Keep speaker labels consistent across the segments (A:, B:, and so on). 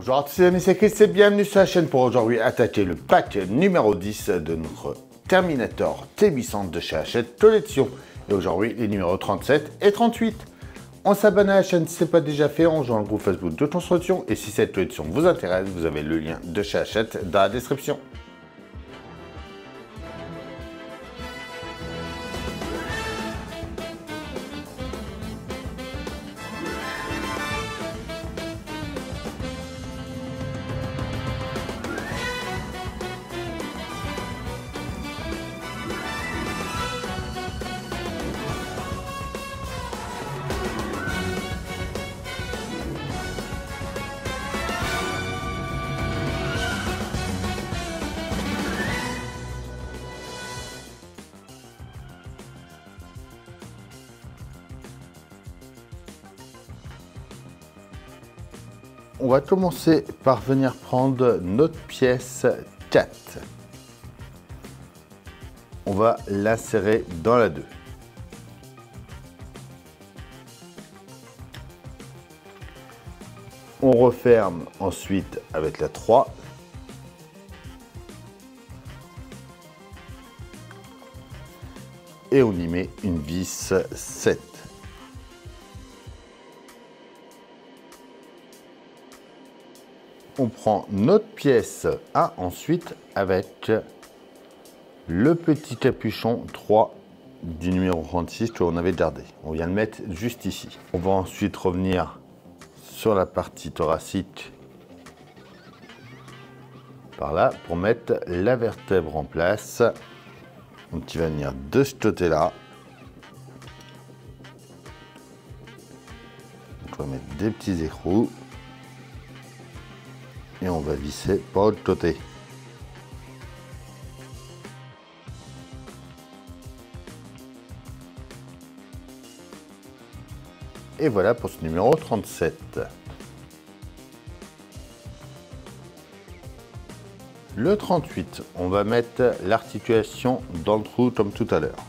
A: Bonjour à tous les amis, c'est Chris et bienvenue sur la chaîne pour aujourd'hui attaquer le pack numéro 10 de notre Terminator T800 de chez Hachette Collection. Et aujourd'hui les numéros 37 et 38. On s'abonne à la chaîne si ce n'est pas déjà fait, on rejoint le groupe Facebook de construction et si cette collection vous intéresse, vous avez le lien de chez Hachette dans la description. On va commencer par venir prendre notre pièce 4. On va l'insérer dans la 2. On referme ensuite avec la 3. Et on y met une vis 7. On prend notre pièce 1 ensuite avec le petit capuchon 3 du numéro 36 que l'on avait gardé. On vient le mettre juste ici. On va ensuite revenir sur la partie thoracique par là pour mettre la vertèbre en place. Donc il va venir de ce côté là. On va mettre des petits écrous. Et on va visser par l'autre côté. Et voilà pour ce numéro 37. Le 38, on va mettre l'articulation dans le trou comme tout à l'heure.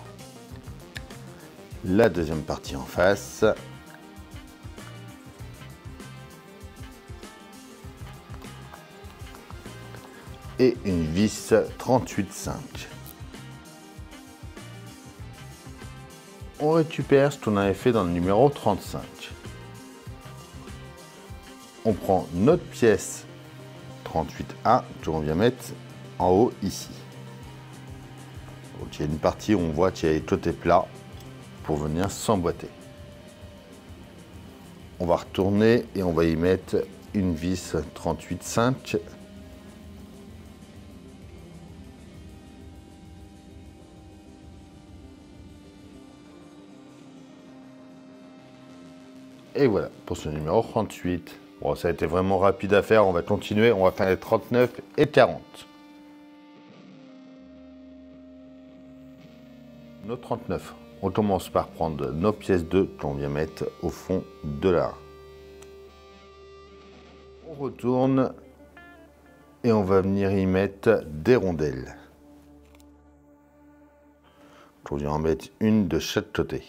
A: La deuxième partie en face. Et une vis 38,5. On récupère ce qu'on avait fait dans le numéro 35. On prend notre pièce 38A que l'on vient mettre en haut ici. Donc, il y a une partie où on voit qu'il y a les côtés plats pour venir s'emboîter. On va retourner et on va y mettre une vis 38,5. Et voilà pour ce numéro 38. Bon, ça a été vraiment rapide à faire. On va continuer. On va faire les 39 et 40. Nos 39. On commence par prendre nos pièces 2 qu'on vient mettre au fond de la. On retourne et on va venir y mettre des rondelles. On vient en mettre une de chaque côté.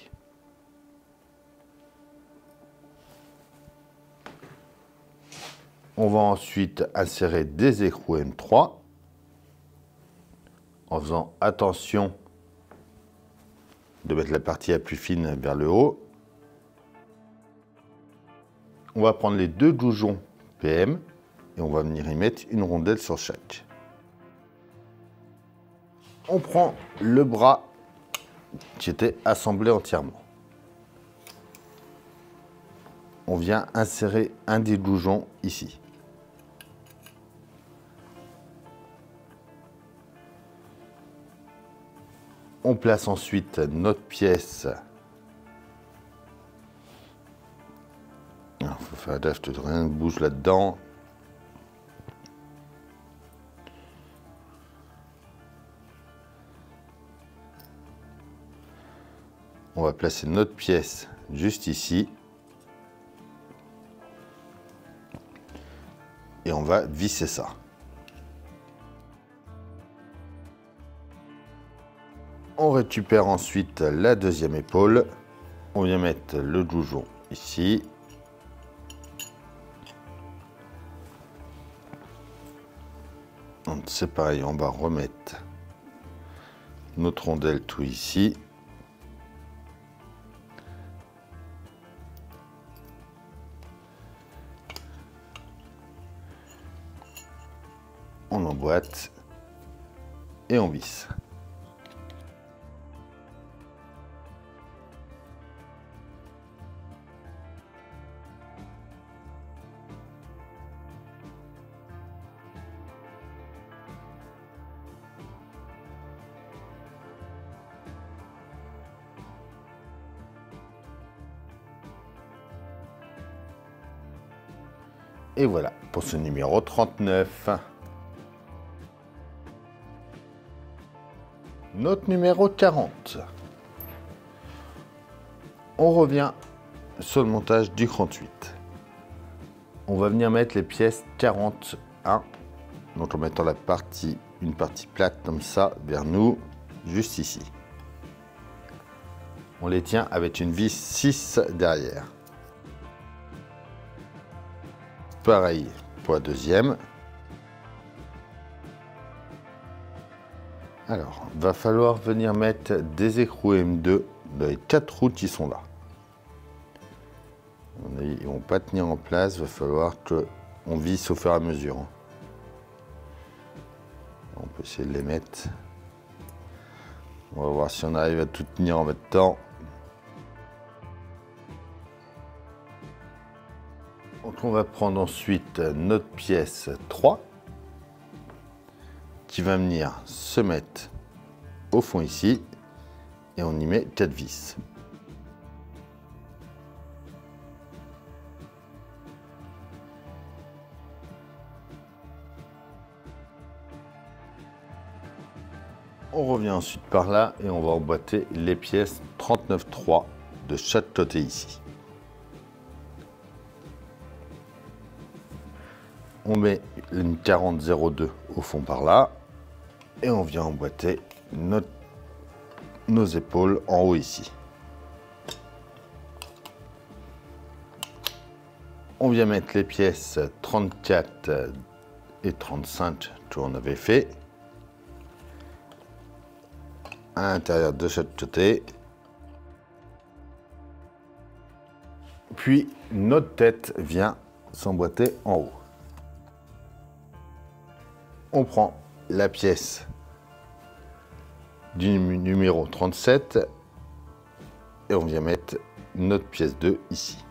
A: On va ensuite insérer des écrous M3 en faisant attention de mettre la partie la plus fine vers le haut. On va prendre les deux goujons PM et on va venir y mettre une rondelle sur chaque. On prend le bras qui était assemblé entièrement. On vient insérer un des goujons ici. On place ensuite notre pièce. Il faut faire gaffe que rien ne bouge là-dedans. On va placer notre pièce juste ici. Et on va visser ça. On récupère ensuite la deuxième épaule. On vient mettre le goujon ici. Donc c'est pareil, on va remettre notre rondelle tout ici. On emboîte et on visse. Et voilà pour ce numéro 39. Notre numéro 40. On revient sur le montage du 38. On va venir mettre les pièces 41. Donc en mettant une partie plate comme ça vers nous, juste ici. On les tient avec une vis 6 derrière. Pareil pour la deuxième. Alors, va falloir venir mettre des écrous M2 dans les 4 trous qui sont là. Ils ne vont pas tenir en place, va falloir qu'on visse au fur et à mesure. On peut essayer de les mettre. On va voir si on arrive à tout tenir en même temps. Donc on va prendre ensuite notre pièce 3 qui va venir se mettre au fond ici et on y met 4 vis. On revient ensuite par là et on va emboîter les pièces 39,3 de chaque côté ici. On met une 40,02 au fond par là et on vient emboîter nos épaules en haut ici. On vient mettre les pièces 34 et 35 qu'on avait fait à l'intérieur de chaque côté. Puis notre tête vient s'emboîter en haut. On prend la pièce du numéro 37 et on vient mettre notre pièce 2 ici.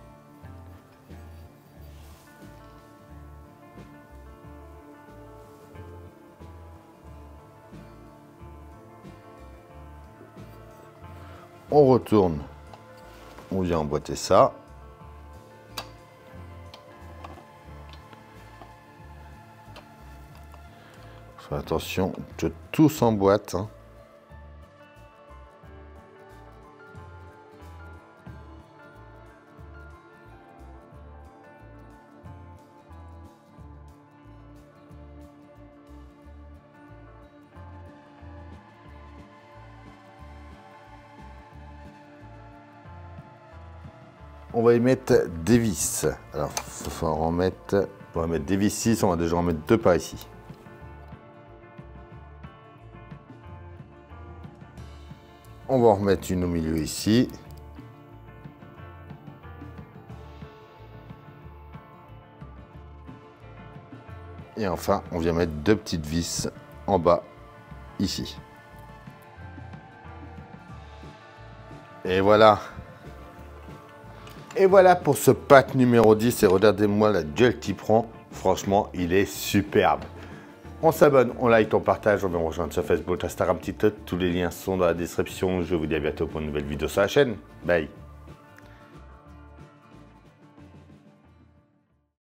A: On retourne, on vient emboîter ça. Attention que tout s'emboîte. On va y mettre des vis. Alors, il faut en mettre. On va mettre des vis 6, on va déjà en mettre 2 par ici. On va en remettre une au milieu ici. Et enfin, on vient mettre 2 petites vis en bas ici. Et voilà. Et voilà pour ce pack numéro 10. Et regardez-moi la gueule qu'il prend. Franchement, il est superbe. On s'abonne, on like, on partage, on vient me rejoindre sur Facebook, Instagram, TikTok. Tous les liens sont dans la description. Je vous dis à bientôt pour une nouvelle vidéo sur la chaîne. Bye.